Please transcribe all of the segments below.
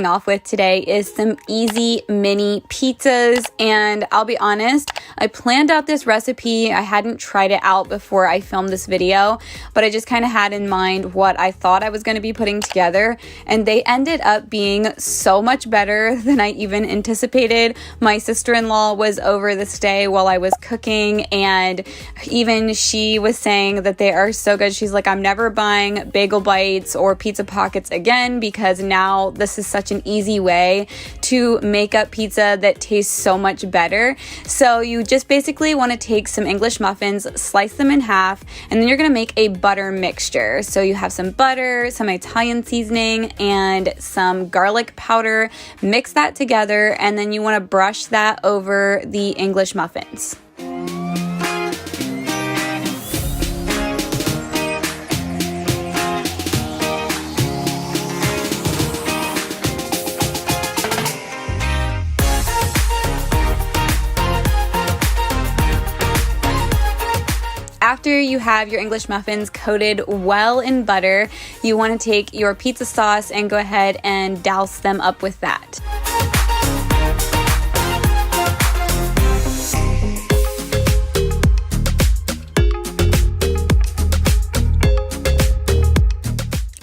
off with today is some easy mini pizzas, and I'll be honest, I planned out this recipe. I hadn't tried it out before I filmed this video, but I just kind of had in mind what I thought I was going to be putting together, and they ended up being so much better than I even anticipated. My sister-in-law was over this day while I was cooking, and even she was saying that they are so good. She's like, I'm never buying bagel bites or pizza pockets again, because now this is such an easy way to make up pizza that tastes so much better. So you just basically want to take some English muffins, slice them in half, and then you're going to make a butter mixture. So you have some butter, some Italian seasoning, and some garlic powder. Mix that together, and then you want to brush that over the English muffins. After you have your English muffins coated well in butter, you want to take your pizza sauce and go ahead and douse them up with that.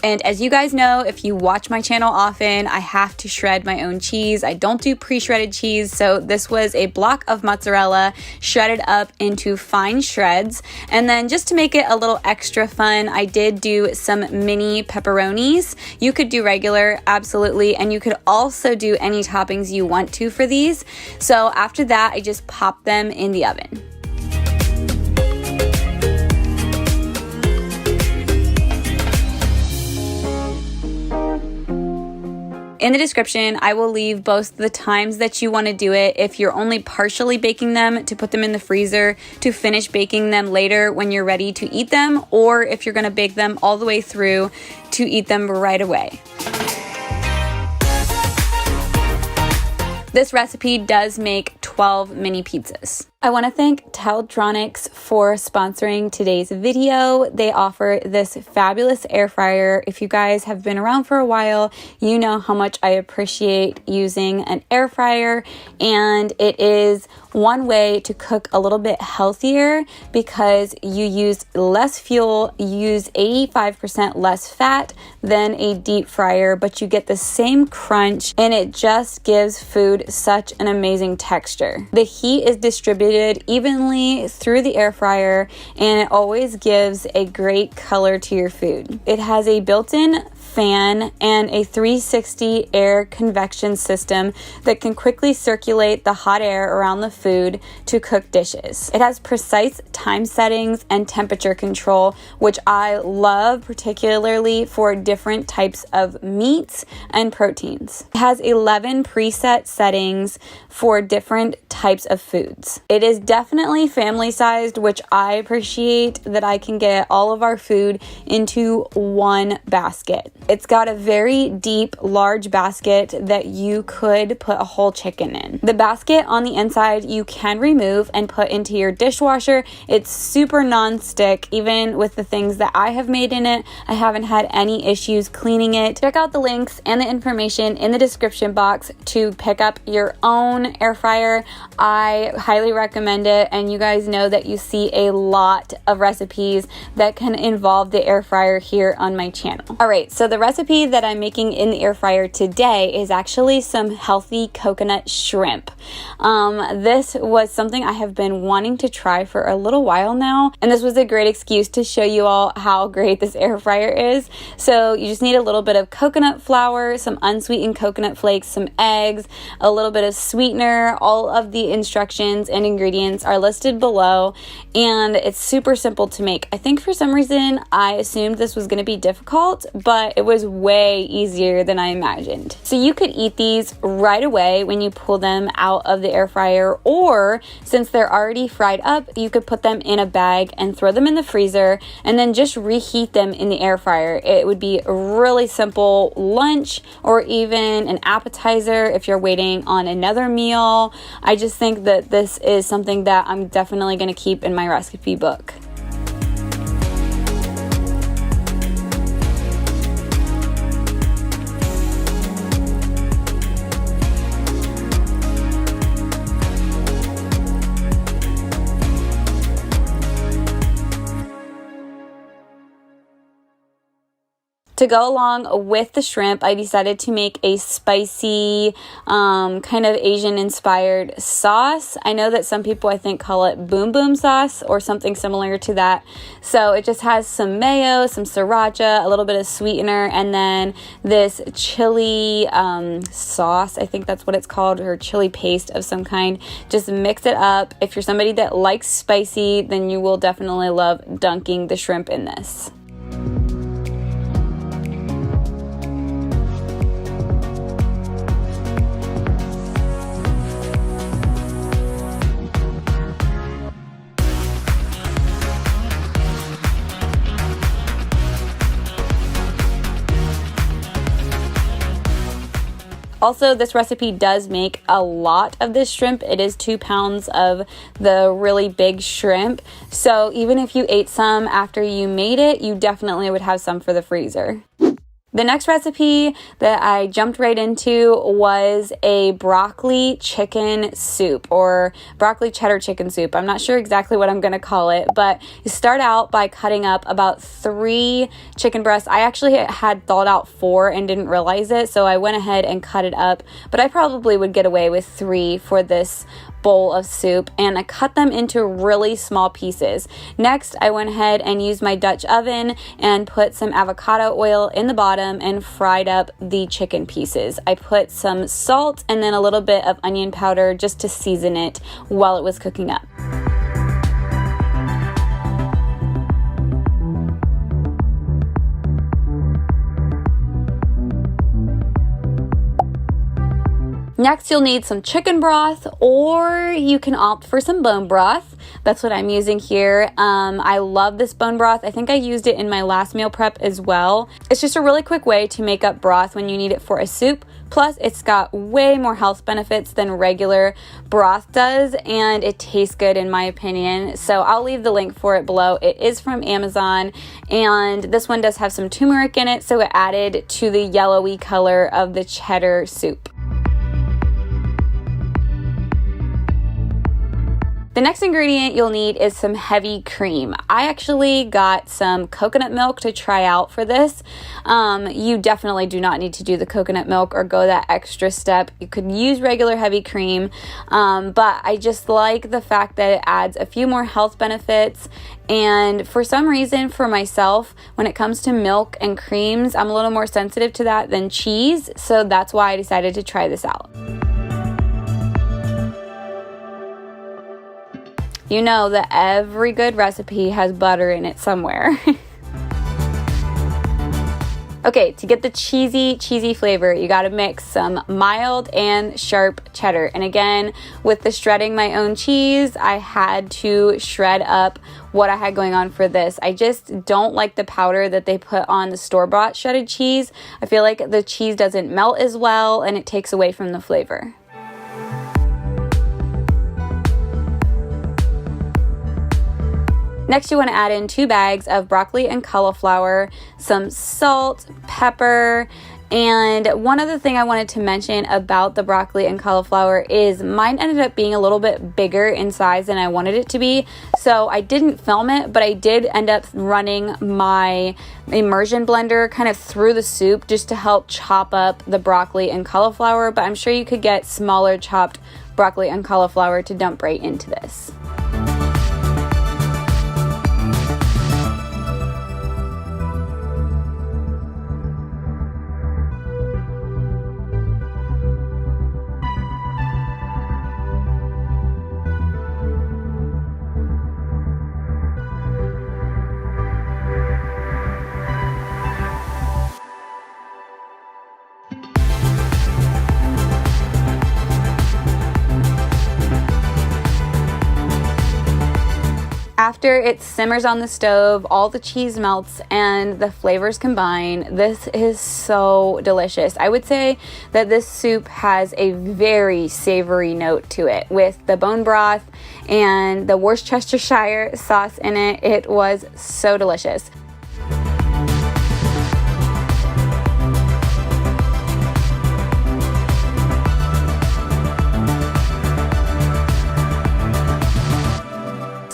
And as you guys know, if you watch my channel often, I have to shred my own cheese. I don't do pre-shredded cheese, so this was a block of mozzarella shredded up into fine shreds. And then just to make it a little extra fun, I did do some mini pepperonis. You could do regular, absolutely, and you could also do any toppings you want to for these. So after that, I just popped them in the oven. In the description, I will leave both the times that you want to do it if you're only partially baking them, to put them in the freezer to finish baking them later when you're ready to eat them, or if you're going to bake them all the way through to eat them right away. This recipe does make 12 mini pizzas. I want to thank Teldronics for sponsoring today's video. They offer this fabulous air fryer. If you guys have been around for a while, you know how much I appreciate using an air fryer, and it is one way to cook a little bit healthier because you use less fuel, you use 85% less fat than a deep fryer, but you get the same crunch, and it just gives food such an amazing texture. The heat is distributed evenly through the air fryer, and it always gives a great color to your food. It has a built-in fan and a 360 air convection system that can quickly circulate the hot air around the food to cook dishes. It has precise time settings and temperature control, which I love, particularly for different types of meats and proteins. It has 11 preset settings for different types of foods. It is definitely family sized, which I appreciate that I can get all of our food into one basket. It's got a very deep, large basket that you could put a whole chicken in. The basket on the inside you can remove and put into your dishwasher. It's super non-stick. Even with the things that I have made in it, I haven't had any issues cleaning it. Check out the links and the information in the description box to pick up your own air fryer. I highly recommend it, and you guys know that you see a lot of recipes that can involve the air fryer here on my channel. All right, so the recipe that I'm making in the air fryer today is actually some healthy coconut shrimp. This was something I have been wanting to try for a little while now, and this was a great excuse to show you all how great this air fryer is. So you just need a little bit of coconut flour, some unsweetened coconut flakes, some eggs, a little bit of sweetener. All of the instructions and ingredients are listed below, and it's super simple to make. I think for some reason I assumed this was going to be difficult, but it was way easier than I imagined. So you could eat these right away when you pull them out of the air fryer, or since they're already fried up, you could put them in a bag and throw them in the freezer and then just reheat them in the air fryer. It would be a really simple lunch or even an appetizer if you're waiting on another meal. I just think that this is something that I'm definitely going to keep in my recipe book. To go along with the shrimp, I decided to make a spicy, kind of Asian-inspired sauce. I know that some people, I think, call it boom boom sauce or something similar to that. So it just has some mayo, some sriracha, a little bit of sweetener, and then this chili sauce. I think that's what it's called, or chili paste of some kind. Just mix it up. If you're somebody that likes spicy, then you will definitely love dunking the shrimp in this. Also, this recipe does make a lot of this shrimp. It is 2 pounds of the really big shrimp. So even if you ate some after you made it, you definitely would have some for the freezer. The next recipe that I jumped right into was a broccoli chicken soup, or broccoli cheddar chicken soup. I'm not sure exactly what I'm going to call it, but you start out by cutting up about 3 chicken breasts. I actually had thawed out 4 and didn't realize it, so I went ahead and cut it up, but I probably would get away with 3 for this bowl of soup, and I cut them into really small pieces. Next, I went ahead and used my Dutch oven and put some avocado oil in the bottom and fried up the chicken pieces. I put some salt and then a little bit of onion powder just to season it while it was cooking up. Next, you'll need some chicken broth, or you can opt for some bone broth. That's what I'm using here. I love this bone broth. I think I used it in my last meal prep as well. It's just a really quick way to make up broth when you need it for a soup. Plus, it's got way more health benefits than regular broth does, and it tastes good in my opinion. So I'll leave the link for it below. It is from Amazon, and this one does have some turmeric in it, so it added to the yellowy color of the cheddar soup. The next ingredient you'll need is some heavy cream. I actually got some coconut milk to try out for this. You definitely do not need to do the coconut milk or go that extra step. You could use regular heavy cream, but I just like the fact that it adds a few more health benefits. And for some reason, for myself, when it comes to milk and creams, I'm a little more sensitive to that than cheese. So that's why I decided to try this out. You know that every good recipe has butter in it somewhere. Okay, to get the cheesy flavor, you gotta mix some mild and sharp cheddar. And again, with the shredding my own cheese, I had to shred up what I had going on for this. I just don't like the powder that they put on the store-bought shredded cheese. I feel like the cheese doesn't melt as well and it takes away from the flavor. Next, you want to add in 2 bags of broccoli and cauliflower, some salt, pepper, and one other thing I wanted to mention about the broccoli and cauliflower is mine ended up being a little bit bigger in size than I wanted it to be. So I didn't film it, but I did end up running my immersion blender kind of through the soup just to help chop up the broccoli and cauliflower. But I'm sure you could get smaller chopped broccoli and cauliflower to dump right into this. After it simmers on the stove, all the cheese melts and the flavors combine. This is so delicious. I would say that this soup has a very savory note to it with the bone broth and the Worcestershire sauce in it. It was so delicious.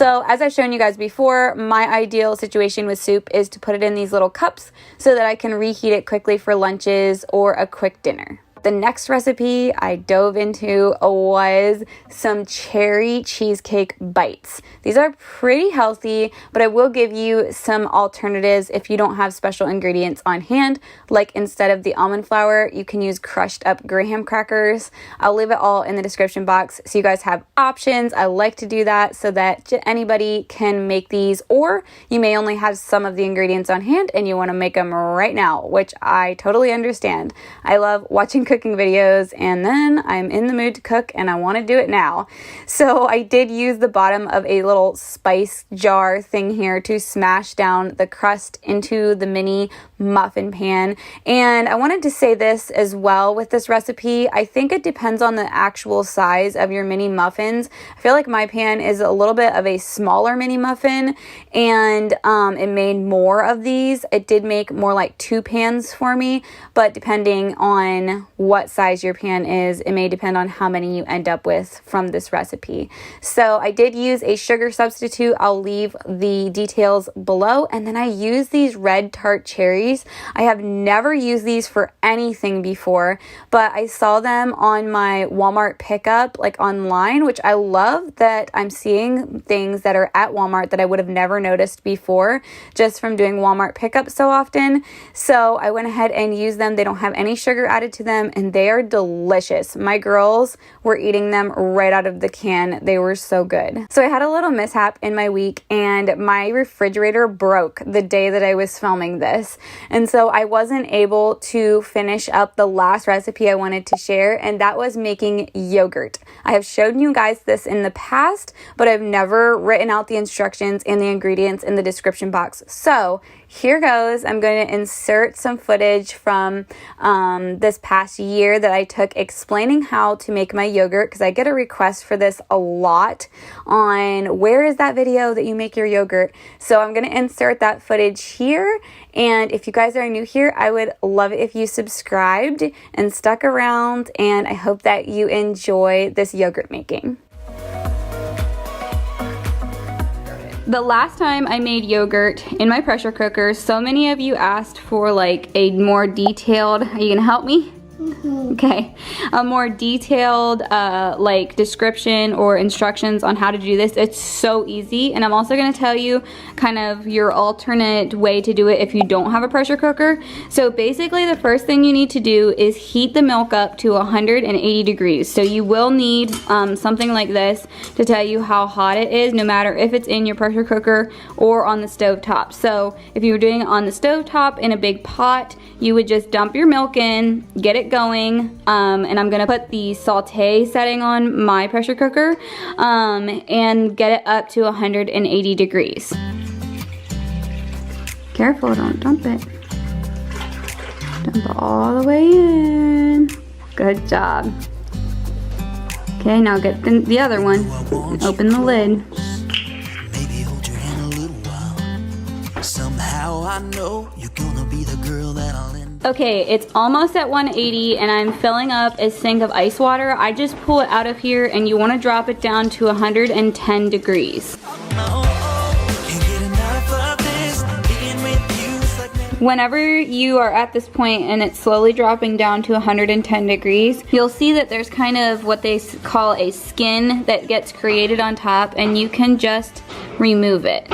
So as I've shown you guys before, my ideal situation with soup is to put it in these little cups so that I can reheat it quickly for lunches or a quick dinner. The next recipe I dove into was some cherry cheesecake bites. These are pretty healthy, but I will give you some alternatives if you don't have special ingredients on hand. Like instead of the almond flour, you can use crushed up graham crackers. I'll leave it all in the description box so you guys have options. I like to do that so that anybody can make these, or you may only have some of the ingredients on hand and you want to make them right now, which I totally understand. I love watching cooking videos and then I'm in the mood to cook and I want to do it now. So I did use the bottom of a little spice jar thing here to smash down the crust into the mini muffin pan. And I wanted to say this as well with this recipe. I think it depends on the actual size of your mini muffins. I feel like my pan is a little bit of a smaller mini muffin, and it made more of these. It did make more like 2 pans for me, but depending on what size your pan is, it may depend on how many you end up with from this recipe. So I did use a sugar substitute. I'll leave the details below. And then I used these red tart cherries. I have never used these for anything before, but I saw them on my Walmart pickup, like online, which I love that I'm seeing things that are at Walmart that I would have never noticed before just from doing Walmart pickup so often. So I went ahead and used them. They don't have any sugar added to them and they are delicious. My girls were eating them right out of the can. They were so good. So I had a little mishap in my week and my refrigerator broke the day that I was filming this. And so I wasn't able to finish up the last recipe I wanted to share, and that was making yogurt. I have shown you guys this in the past, but I've never written out the instructions and the ingredients in the description box. So here goes. I'm going to insert some footage from this past year that I took explaining how to make my yogurt, because I get a request for this a lot on where is that video that you make your yogurt. So I'm going to insert that footage here. And if you guys are new here, I would love it if you subscribed and stuck around, and I hope that you enjoy this yogurt making. The last time I made yogurt in my pressure cooker, so many of you asked for like a more detailed, are you gonna help me? Okay, a more detailed like description or instructions on how to do this. It's so easy, and I'm also going to tell you kind of your alternate way to do it if you don't have a pressure cooker. So basically the first thing you need to do is heat the milk up to 180 degrees. So you will need something like this to tell you how hot it is, no matter if it's in your pressure cooker or on the stove top. So if you were doing it on the stove top in a big pot, you would just dump your milk in, get it going, and I'm gonna put the saute setting on my pressure cooker and get it up to 180 degrees. Careful, don't dump it. Dump it all the way in. Good job. Okay, now get the other one and open the lid. Maybe hold your hand a little while. Somehow I know you're gonna be the girl that I'll end. Okay, it's almost at 180 and I'm filling up a sink of ice water. I just pull it out of here and you want to drop it down to 110 degrees. Whenever you are at this point and it's slowly dropping down to 110 degrees, you'll see that there's kind of what they call a skin that gets created on top, and you can just remove it.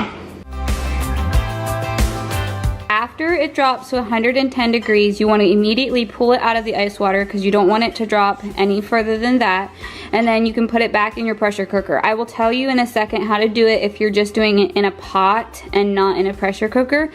After it drops to 110 degrees, you want to immediately pull it out of the ice water because you don't want it to drop any further than that. And then you can put it back in your pressure cooker. I will tell you in a second how to do it if you're just doing it in a pot and not in a pressure cooker.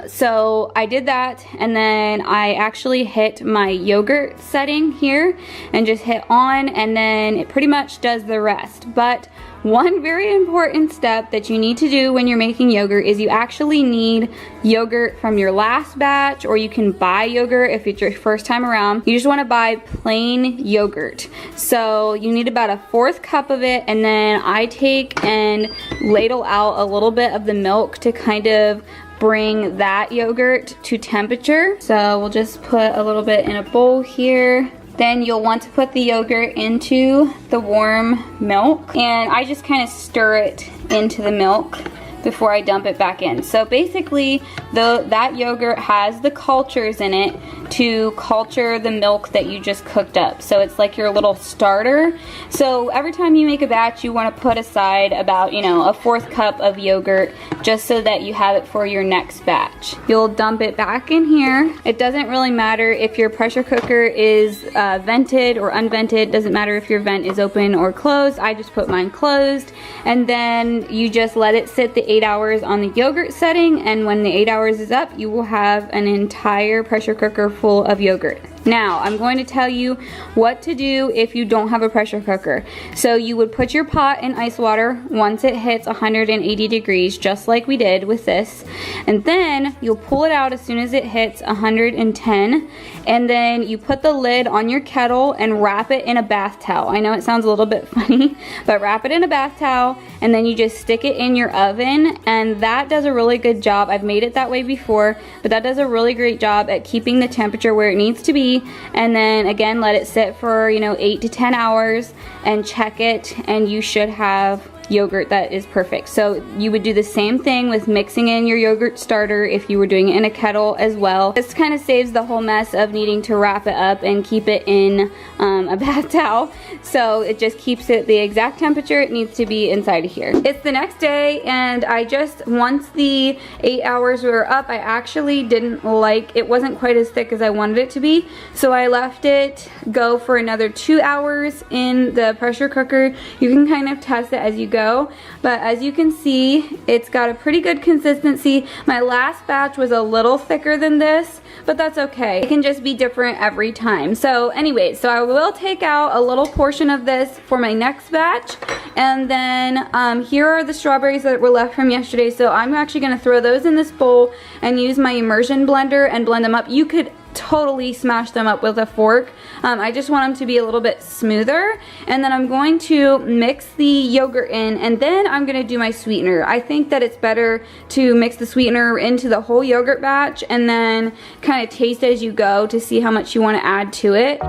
So I did that, and then I actually hit my yogurt setting here and just hit on, and then it pretty much does the rest. But one very important step that you need to do when you're making yogurt is you actually need yogurt from your last batch, or you can buy yogurt if it's your first time around. You just want to buy plain yogurt. So you need about 1/4 cup of it, and then I take and ladle out a little bit of the milk to kind of bring that yogurt to temperature. So we'll just put a little bit in a bowl here. Then you'll want to put the yogurt into the warm milk, and I just kind of stir it into the milk before I dump it back in. So basically, that yogurt has the cultures in it to culture the milk that you just cooked up. So it's like your little starter. So every time you make a batch, you want to put aside about, you know, a 1/4 cup of yogurt just so that you have it for your next batch. You'll dump it back in here. It doesn't really matter if your pressure cooker is vented or unvented. Doesn't matter if your vent is open or closed. I just put mine closed. And then you just let it sit the 8 hours on the yogurt setting, and when the 8 hours is up, you will have an entire pressure cooker full of yogurt. Now, I'm going to tell you what to do if you don't have a pressure cooker. So you would put your pot in ice water once it hits 180 degrees, just like we did with this. And then you'll pull it out as soon as it hits 110. And then you put the lid on your kettle and wrap it in a bath towel. I know it sounds a little bit funny, but wrap it in a bath towel, and then you just stick it in your oven, and that does a really good job. I've made it that way before, but that does a really great job at keeping the temperature where it needs to be. And then again, let it sit for, you know, 8 to 10 hours and check it, and you should have yogurt that is perfect. So you would do the same thing with mixing in your yogurt starter if you were doing it in a kettle as well. This kind of saves the whole mess of needing to wrap it up and keep it in a bath towel. So it just keeps it the exact temperature it needs to be inside of here. It's the next day, and I just, once the 8 hours were up, I actually didn't like, it wasn't quite as thick as I wanted it to be. So I left it go for another 2 hours in the pressure cooker. You can kind of test it as you go. But as you can see, it's got a pretty good consistency. My last batch was a little thicker than this, but that's okay. It can just be different every time. So anyways, so I will take out a little portion of this for my next batch. And then here are the strawberries that were left from yesterday. So I'm actually gonna throw those in this bowl and use my immersion blender and blend them up. You could totally smash them up with a fork. I just want them to be a little bit smoother. And then I'm going to mix the yogurt in, and then I'm going to do my sweetener. I think that it's better to mix the sweetener into the whole yogurt batch and then kind of taste as you go to see how much you want to add to it.